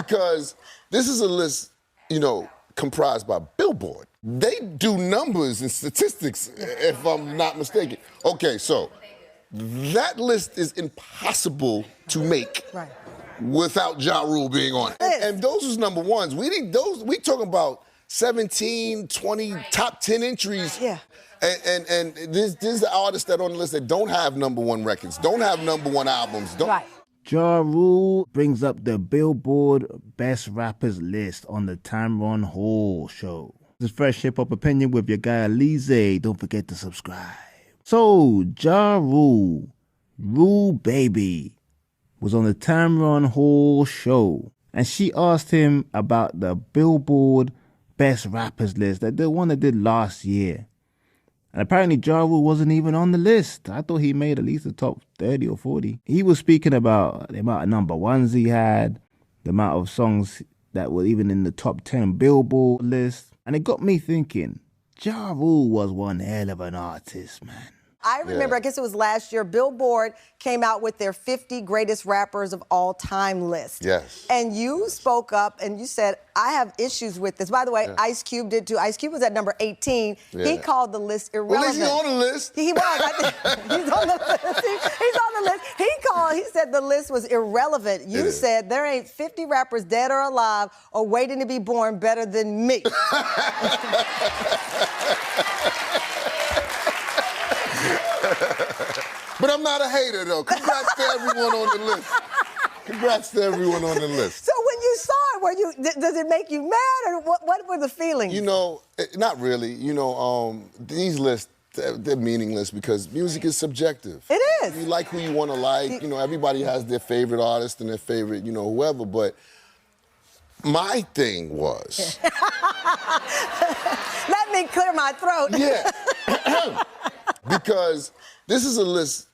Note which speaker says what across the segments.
Speaker 1: Because this is a list, comprised by Billboard. They do numbers and statistics, if I'm not mistaken. Okay, so that list is impossible to make without Ja Rule being on it. And those was number ones. We talking about 17, 20, top 10 entries.
Speaker 2: Yeah.
Speaker 1: And this is the artists that on the list that don't have number one records, don't have number one albums.
Speaker 3: Ja Rule brings up the Billboard Best Rappers list on the Tamron Hall Show. This is Fresh Hip Hop Opinion with your guy Oleezeh. Don't forget to subscribe. So, Ja Rule, Rule Baby, was on the Tamron Hall Show. And she asked him about the Billboard Best Rappers list, the one they did last year. And apparently Ja Rule wasn't even on the list. I thought he made at least the top 30 or 40. He was speaking about the amount of number ones he had, the amount of songs that were even in the top 10 Billboard list. And it got me thinking, Ja Rule was one hell of an artist, man.
Speaker 2: I remember, I guess it was last year, Billboard came out with their 50 greatest rappers of all time list.
Speaker 1: Yes.
Speaker 2: And you spoke up and you said, I have issues with this. By the way, Ice Cube did too. Ice Cube was at number 18. Yeah. He called the list irrelevant.
Speaker 1: Well, he's on the list.
Speaker 2: He was. He's on the list. He's on the list. He said the list was irrelevant. You said there ain't 50 rappers dead or alive or waiting to be born better than me.
Speaker 1: But I'm not a hater, though. Congrats to everyone on the list. Congrats to everyone on the list.
Speaker 2: So when you saw it, does it make you mad, or what were the feelings?
Speaker 1: Not really. These lists, they're meaningless because music is subjective.
Speaker 2: It is.
Speaker 1: You like who you want to like. Everybody has their favorite artist and their favorite, whoever. But my thing was...
Speaker 2: Let me clear my throat.
Speaker 1: Yeah. Because this is a list,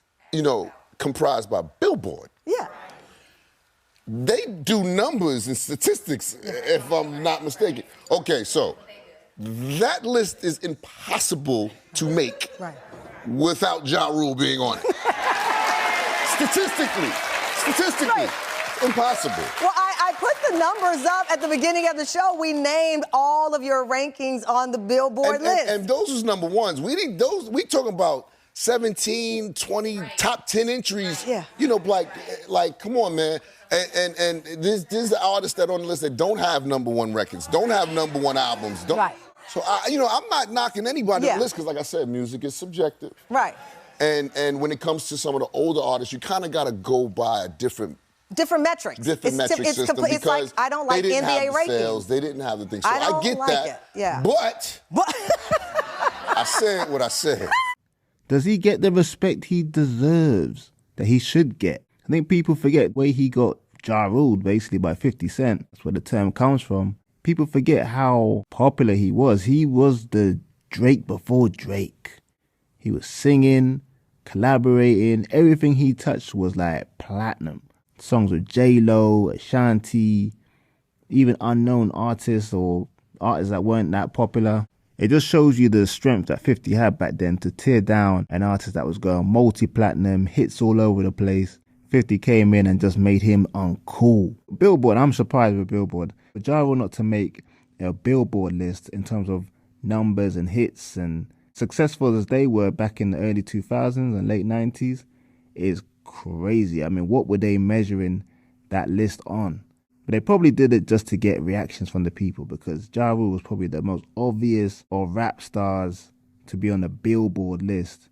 Speaker 1: comprised by Billboard.
Speaker 2: Yeah.
Speaker 1: They do numbers and statistics, if I'm not mistaken. Okay, so that list is impossible to make without Ja Rule being on it. Statistically, it's impossible.
Speaker 2: Well, I put the numbers up at the beginning of the show. We named all of your rankings on the Billboard list.
Speaker 1: And those was number ones. We talking about 17, 20, top 10 entries.
Speaker 2: Yeah.
Speaker 1: Like, come on, man. And this is the artists that on the list that don't have number one records, don't have number one albums. So, I'm not knocking anybody on the list because, like I said, music is subjective.
Speaker 2: Right.
Speaker 1: And when it comes to some of the older artists, you kind of got to go by a different
Speaker 2: metrics.
Speaker 1: System
Speaker 2: it's like, I don't like NBA rankings.
Speaker 1: Sales, they didn't have the thing. So I get
Speaker 2: like
Speaker 1: that.
Speaker 2: It. Yeah.
Speaker 1: But I said what I said.
Speaker 3: Does he get the respect he deserves, that he should get? I think people forget where he got Ja Rule, basically, by 50 Cent. That's where the term comes from. People forget how popular he was. He was the Drake before Drake. He was singing, collaborating. Everything he touched was like platinum. Songs with J-Lo, Ashanti, even unknown artists or artists that weren't that popular. It just shows you the strength that 50 had back then to tear down an artist that was going multi-platinum, hits all over the place. 50 came in and just made him uncool. Billboard, I'm surprised with Billboard. But Ja Rule not to make a Billboard list in terms of numbers and hits and successful as they were back in the early 2000s and late 90s is crazy. I mean, what were they measuring that list on? But they probably did it just to get reactions from the people because Ja Rule was probably the most obvious of rap stars to be on the Billboard list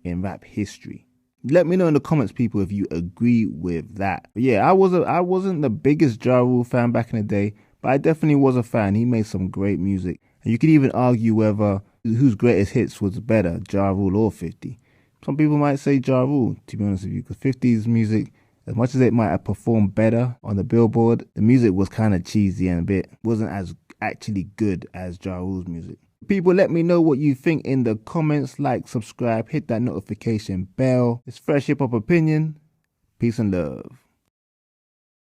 Speaker 3: in rap history. Let me know in the comments, people, if you agree with that. But yeah, I wasn't the biggest Ja Rule fan back in the day, but I definitely was a fan. He made some great music. And you could even argue whether whose greatest hits was better, Ja Rule or 50. Some people might say Ja Rule, to be honest with you, because 50's music, as much as it might have performed better on the Billboard, the music was kind of cheesy and wasn't as actually good as Ja Rule's music. People, let me know what you think in the comments. Like, subscribe, hit that notification bell. It's Fresh Hip Hop Opinion. Peace and love.